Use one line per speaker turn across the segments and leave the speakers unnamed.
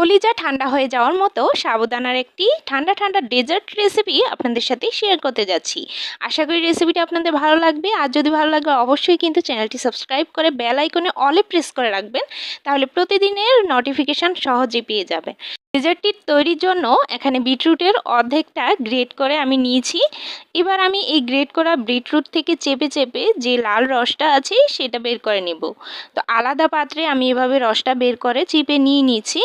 কলিজা ঠান্ডা হয়ে যাওয়ার মতো সাবুদানার একটি ঠান্ডা ঠান্ডা ডেজার্ট রেসিপি আপনাদের সাথে শেয়ার করতে যাচ্ছি। আশা করি রেসিপিটা আপনাদের ভালো লাগবে। আর যদি ভালো লাগে অবশ্যই কিন্তু চ্যানেলটি সাবস্ক্রাইব করে বেল আইকনে অলে প্রেস করে রাখবেন, তাহলে প্রতিদিনের নোটিফিকেশান সহজে পেয়ে যাবেন। ডেজার্টটি তৈরির জন্য এখানে বিটরুটের অর্ধেকটা গ্রেট করে আমি নিয়েছি। এবার আমি এই গ্রেট করা বিটরুট থেকে চেপে চেপে যে লাল রসটা আছে সেটা বের করে নেব। তো আলাদা পাত্রে আমি এভাবে রসটা বের করে চিপে নিয়ে নিয়েছি।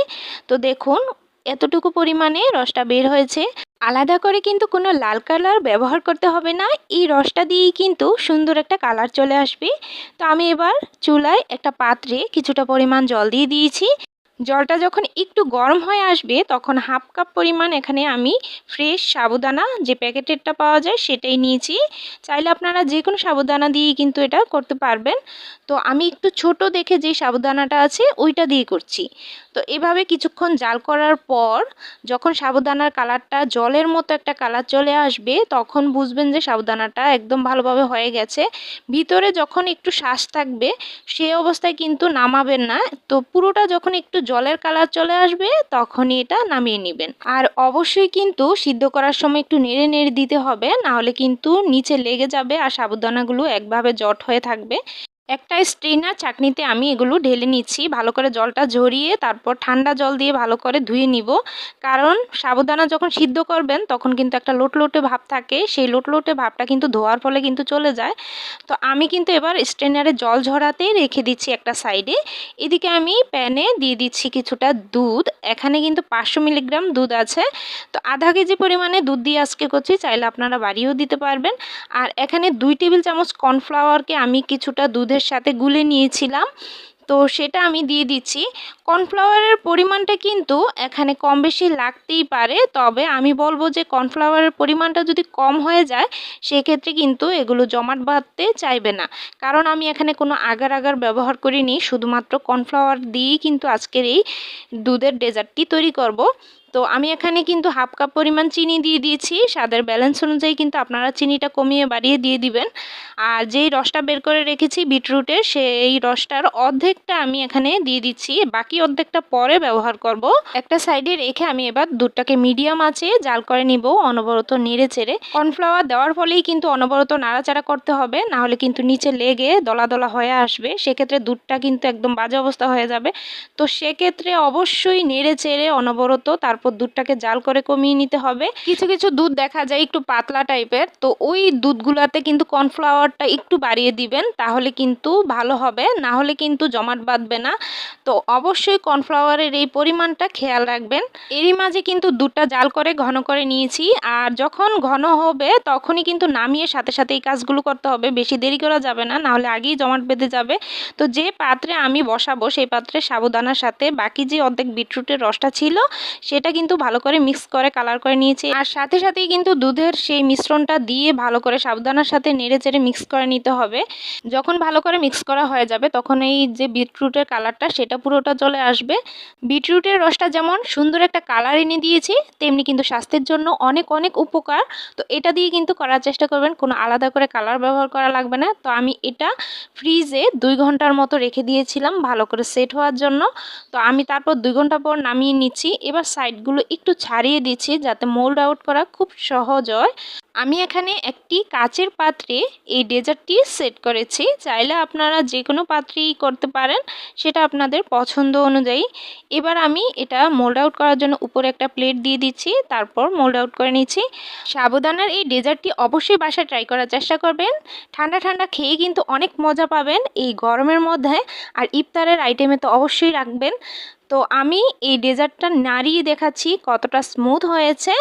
তো দেখুন এতটুকু পরিমাণে রসটা বের হয়েছে। আলাদা করে কিন্তু কোনো লাল কালার ব্যবহার করতে হবে না, এই রসটা দিয়েই কিন্তু সুন্দর একটা কালার চলে আসবে। তো আমি এবার চুলায় একটা পাত্রে কিছুটা পরিমাণ জল দিয়ে দিয়েছি। জলটা যখন একটু গরম হয়ে আসবে তখন হাফ কাপ পরিমাণ এখানে আমি ফ্রেশ সাবুদানা যে প্যাকেটেরটা পাওয়া যায় সেটাই নিয়েছি। চাইলে আপনারা যে কোনো সাবুদানা দিয়েই কিন্তু এটা করতে পারবেন। তো আমি একটু ছোট দেখে যে সাবুদানাটা আছে ওইটা দিয়ে করছি। তো এভাবে কিছুক্ষণ জাল করার পর যখন সাবুদানার কালারটা জলের মতো একটা কালার চলে আসবে তখন বুঝবেন যে সাবুদানাটা একদম ভালোভাবে হয়ে গেছে। ভিতরে যখন একটু শ্বাস থাকবে সেই অবস্থায় কিন্তু নামাবেন না। তো পুরোটা যখন একটু জলের কালার চলে আসবে তখনই এটা নামিয়ে নেবেন। আর অবশ্যই কিন্তু সিদ্ধ করার সময় একটু নেড়ে নেড়ে দিতে হবে, নাহলে কিন্তু নিচে লেগে যাবে আর সাবুদানাগুলো একভাবে জট হয়ে থাকবে। একটা স্ট্রেনার চাটনিতে আমি এগুলো ঢেলে নিচ্ছি, ভালো করে জলটা ঝরিয়ে তারপর ঠান্ডা জল দিয়ে ভালো করে ধুয়ে নিব। কারণ সাবুদানা যখন সিদ্ধ করবেন তখন কিন্তু একটা লোটলোটে ভাব থাকে, সেই লোটলোটে ভাবটা কিন্তু ধোয়ার ফলে কিন্তু চলে যায়। তো আমি কিন্তু এবার স্ট্রেনারে জল ঝরাতেই রেখে দিচ্ছি একটা সাইডে। এদিকে আমি প্যানে দিয়ে দিচ্ছি কিছুটা দুধ। এখানে কিন্তু 500 মিলিগ্রাম দুধ আছে। তো আধা কেজি পরিমাণে দুধ দিয়ে আজকে করছি, চাইলে আপনারা বাড়িয়েও দিতে পারবেন। আর এখানে 2 টেবিল চামচ কর্নফ্লাওয়ারকে আমি কিছুটা দুধের সাথে গুলে নিয়েছিলাম, তো সেটা আমি দিয়ে দিচ্ছি। কর্নফ্লাওয়ারের পরিমাণটা কিন্তু এখানে কম বেশি লাগতেই পারে, তবে আমি বলবো যে কর্নফ্লাওয়ারের পরিমাণটা যদি কম হয়ে যায় সেক্ষেত্রে কিন্তু এগুলো জমাট বাঁধতে চাইবে না। কারণ আমি এখানে কোনো আগার আগার ব্যবহার করিনি, শুধুমাত্র কর্নফ্লাওয়ার দিয়েই কিন্তু আজকের এই দুধের ডেজার্টটি তৈরি করব। তো আমি এখানে কিন্তু হাফ কাপ পরিমাণ চিনি দিয়ে দিয়েছি। স্বাদের ব্যালেন্স অনুযায়ী কিন্তু আপনারা চিনিটা কমিয়ে বাড়িয়ে দিয়ে দিবেন। আর যেই রসটা বের করে রেখেছি বিটরুটের, সেই রসটার অর্ধেকটা আমি এখানে দিয়ে দিচ্ছি, বাকি অর্ধেকটা পরে ব্যবহার করব। একটা সাইডে রেখে আমি এবার দুধটাকে মিডিয়াম আঁচে জাল করে নিব, অনবরত নেড়ে চেড়ে। কর্নফ্লাওয়ার দেওয়ার ফলেই কিন্তু অনবরত নাড়াচাড়া করতে হবে, নাহলে কিন্তু নিচে লেগে দলা দলা হয়ে আসবে, সেক্ষেত্রে দুধটা কিন্তু একদম বাজে অবস্থা হয়ে যাবে। তো সেক্ষেত্রে অবশ্যই নেড়ে চেড়ে অনবরত তারপর দুধটাকে জাল করে কমিয়ে নিতে হবে। কিছু কিছু দুধ দেখা যায় একটু পাতলা টাইপের, তো ওই দুধগুলোতে কিন্তু কর্নফ্লাওয়ারটা একটু বাড়িয়ে দিবেন, তাহলে কিন্তু ভালো হবে, না হলে কিন্তু জমাট বাঁধবে না। তো অবশ্যই কর্নফ্লাওয়ারের এই পরিমাণটা খেয়াল রাখবেন। এরই মাঝে কিন্তু দুধটা জাল করে ঘন করে নিয়েছি। আর যখন ঘন হবে তখনই কিন্তু নামিয়ে সাথে সাথে এই কাজগুলো করতে হবে, বেশি দেরি করা যাবে না, নাহলে আগেই জমাট বেঁধে যাবে। তো যে পাত্রে আমি বসাবো সেই পাত্রে সাবুদানার সাথে বাকি যে অর্ধেক বিটরুটের রসটা ছিল সেটা কিন্তু ভালো করে মিক্স করে কালার করে নিয়েছি। আর সাথে সাথেই কিন্তু দুধের সেই মিশ্রণটা দিয়ে ভালো করে সাবুদানার সাথে নেড়ে চেড়ে মিক্স করে নিতে হবে। যখন ভালো করে মিক্স করা হয়ে যাবে তখন এই যে বিটরুটের কালারটা সেটা পুরোটা চলে আসবে। বিটরুটের রসটা যেমন সুন্দর একটা কালার এনে দিয়েছি, তেমনি কিন্তু স্বাস্থ্যের জন্য অনেক অনেক উপকার। তো এটা দিয়ে কিন্তু করার চেষ্টা করবেন, কোনো আলাদা করে কালার ব্যবহার করা লাগবে না। তো আমি এটা ফ্রিজে 2 ঘন্টার মতো রেখে দিয়েছিলাম ভালো করে সেট হওয়ার জন্য। তো আমি তারপর 2 ঘন্টা পর নামিয়ে নিচ্ছি। এবার সাইডগুলো একটু ছাড়িয়ে দিচ্ছি যাতে মোল্ড আউট করা খুব সহজ হয়। আমি এখানে একটি কাচের পাত্রে এই ডেজার্টটি সেট করেছি, চাইলে আপনারা যে কোনো পাত্রেই করতে পারেন, সেটা আপনাদের পছন্দ অনুযায়ী। এবার আমি এটা মোল্ড আউট করার জন্য উপরে একটা প্লেট দিয়ে দিচ্ছি, তারপর মোল্ড আউট করে নিচ্ছি। সাবুদানার এই ডেজার্টটি অবশ্যই বাসায় ট্রাই করার চেষ্টা করবেন। ঠান্ডা ঠান্ডা খেয়ে কিন্তু অনেক মজা পাবেন এই গরমের মধ্যে। আর ইফতারের আইটেমে তো অবশ্যই রাখবেন। তো আমি এই ডেজার্টটা নাড়িয়ে দেখাচ্ছি কতটা স্মুথ হয়েছে।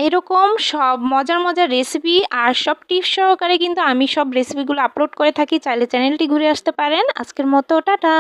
এরকম সব মজার মজার রেসিপি আর সব টিপস সহকারে কিন্তু আমি সব রেসিপিগুলো আপলোড করে থাকি, চাইলে চ্যানেলটি ঘুরে আসতে পারেন। আজকের মতো টাটা।